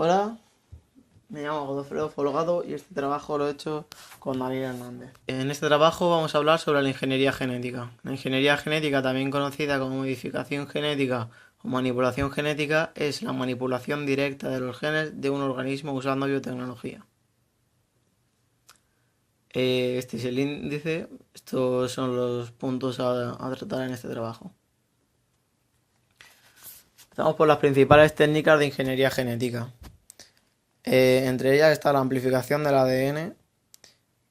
Hola, me llamo Godofredo Folgado y este trabajo lo he hecho con Daniel Hernández. En este trabajo vamos a hablar sobre la ingeniería genética. La ingeniería genética, también conocida como modificación genética o manipulación genética, es la manipulación directa de los genes de un organismo usando biotecnología. Este es el índice, estos son los puntos a tratar en este trabajo. Empezamos por las principales técnicas de ingeniería genética. Entre ellas está la amplificación del ADN,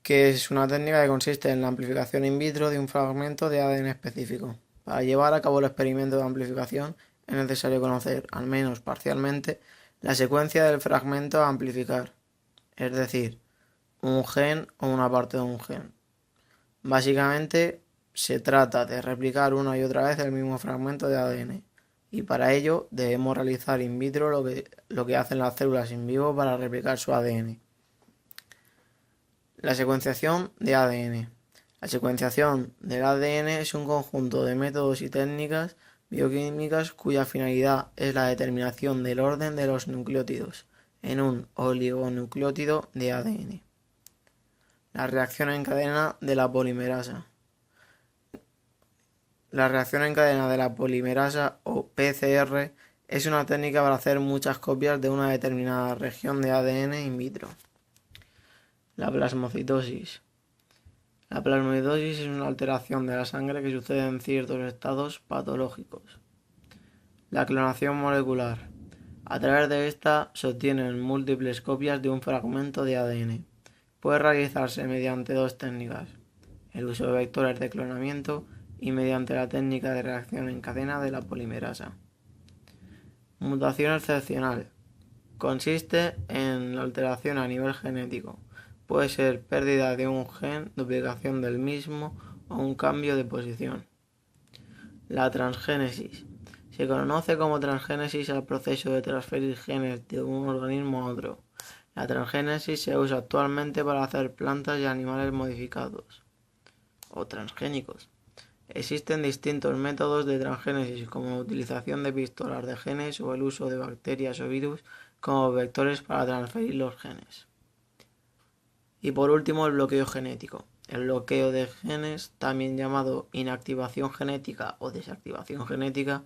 que es una técnica que consiste en la amplificación in vitro de un fragmento de ADN específico. Para llevar a cabo el experimento de amplificación es necesario conocer, al menos parcialmente, la secuencia del fragmento a amplificar, es decir, un gen o una parte de un gen. Básicamente, se trata de replicar una y otra vez el mismo fragmento de ADN, y para ello debemos realizar in vitro lo que hacen las células in vivo para replicar su ADN. La secuenciación de ADN. La secuenciación del ADN es un conjunto de métodos y técnicas bioquímicas cuya finalidad es la determinación del orden de los nucleótidos en un oligonucleótido de ADN. La reacción en cadena de la polimerasa. La reacción en cadena de la polimerasa o PCR es una técnica para hacer muchas copias de una determinada región de ADN in vitro. La plasmocitosis. La plasmocitosis es una alteración de la sangre que sucede en ciertos estados patológicos. La clonación molecular. A través de esta se obtienen múltiples copias de un fragmento de ADN. Puede realizarse mediante dos técnicas: el uso de vectores de clonamiento y mediante la técnica de reacción en cadena de la polimerasa. Mutación excepcional. Consiste en la alteración a nivel genético. Puede ser pérdida de un gen, duplicación del mismo o un cambio de posición. La transgénesis. Se conoce como transgénesis al proceso de transferir genes de un organismo a otro. La transgénesis se usa actualmente para hacer plantas y animales modificados o transgénicos. Existen distintos métodos de transgénesis, como la utilización de pistolas de genes o el uso de bacterias o virus como vectores para transferir los genes. Y por último, el bloqueo genético. El bloqueo de genes, también llamado inactivación genética o desactivación genética,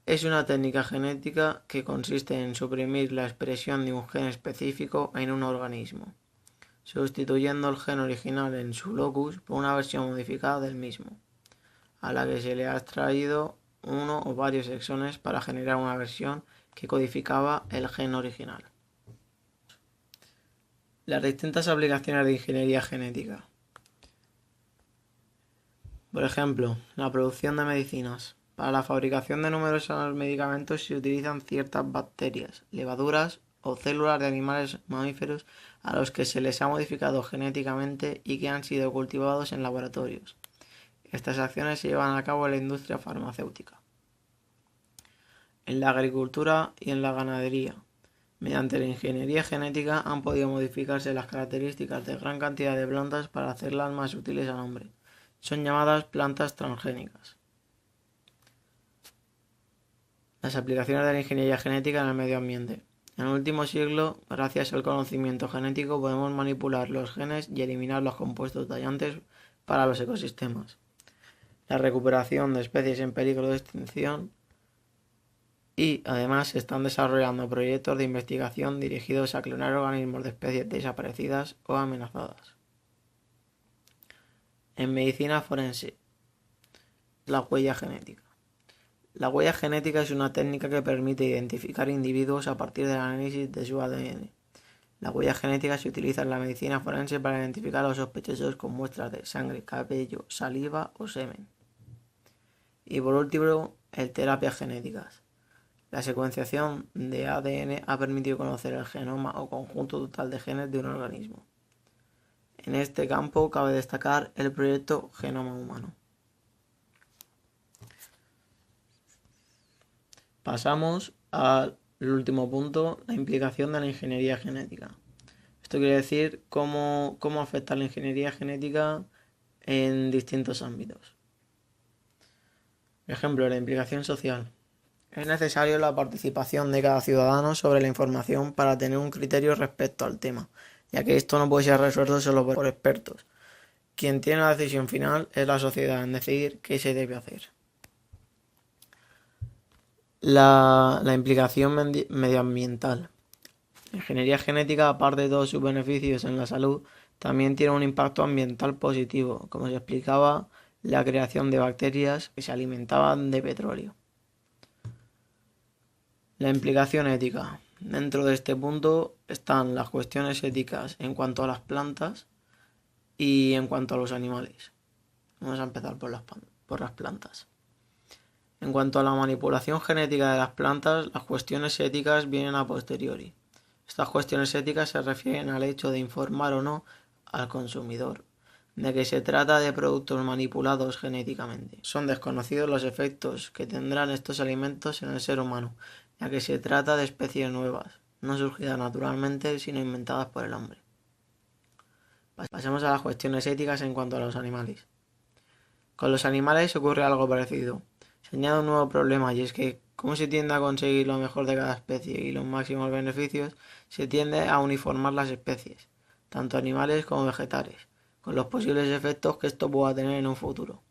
es una técnica genética que consiste en suprimir la expresión de un gen específico en un organismo, sustituyendo el gen original en su locus por una versión modificada del mismo, a la que se le ha extraído uno o varios exones para generar una versión que codificaba el gen original. Las distintas aplicaciones de ingeniería genética. Por ejemplo, la producción de medicinas. Para la fabricación de numerosos medicamentos se utilizan ciertas bacterias, levaduras o células de animales mamíferos a los que se les ha modificado genéticamente y que han sido cultivados en laboratorios. Estas acciones se llevan a cabo en la industria farmacéutica, en la agricultura y en la ganadería. Mediante la ingeniería genética han podido modificarse las características de gran cantidad de plantas para hacerlas más útiles al hombre. Son llamadas plantas transgénicas. Las aplicaciones de la ingeniería genética en el medio ambiente. En el último siglo, gracias al conocimiento genético, podemos manipular los genes y eliminar los compuestos dañantes para los ecosistemas. La recuperación de especies en peligro de extinción, y además se están desarrollando proyectos de investigación dirigidos a clonar organismos de especies desaparecidas o amenazadas. En medicina forense, la huella genética. La huella genética es una técnica que permite identificar individuos a partir del análisis de su ADN. La huella genética se utiliza en la medicina forense para identificar a los sospechosos con muestras de sangre, cabello, saliva o semen. Y por último, en terapias genéticas. La secuenciación de ADN ha permitido conocer el genoma o conjunto total de genes de un organismo. En este campo cabe destacar el proyecto Genoma Humano. Pasamos al último punto, la implicación de la ingeniería genética. Esto quiere decir cómo afecta la ingeniería genética en distintos ámbitos. Por ejemplo, la implicación social. Es necesario la participación de cada ciudadano sobre la información para tener un criterio respecto al tema, ya que esto no puede ser resuelto solo por expertos. Quien tiene la decisión final es la sociedad en decidir qué se debe hacer. La implicación medioambiental. La ingeniería genética, aparte de todos sus beneficios en la salud, también tiene un impacto ambiental positivo, como se explicaba, la creación de bacterias que se alimentaban de petróleo. La implicación ética. Dentro de este punto están las cuestiones éticas en cuanto a las plantas y en cuanto a los animales. Vamos a empezar por las plantas. En cuanto a la manipulación genética de las plantas, las cuestiones éticas vienen a posteriori. Estas cuestiones éticas se refieren al hecho de informar o no al consumidor de que se trata de productos manipulados genéticamente. Son desconocidos los efectos que tendrán estos alimentos en el ser humano, ya que se trata de especies nuevas, no surgidas naturalmente, sino inventadas por el hombre. Pasemos a las cuestiones éticas en cuanto a los animales. Con los animales ocurre algo parecido. Se añade un nuevo problema y es que, como se tiende a conseguir lo mejor de cada especie y los máximos beneficios, se tiende a uniformar las especies, tanto animales como vegetales, con los posibles efectos que esto pueda tener en un futuro.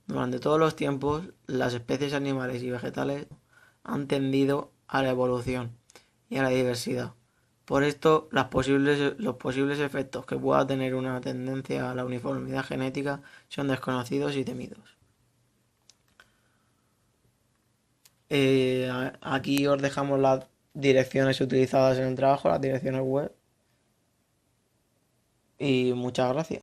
Durante todos los tiempos, las especies animales y vegetales han tendido a la evolución y a la diversidad. Por esto, los posibles efectos que pueda tener una tendencia a la uniformidad genética son desconocidos y temidos. Aquí os dejamos las direcciones utilizadas en el trabajo, las direcciones web. Y muchas gracias.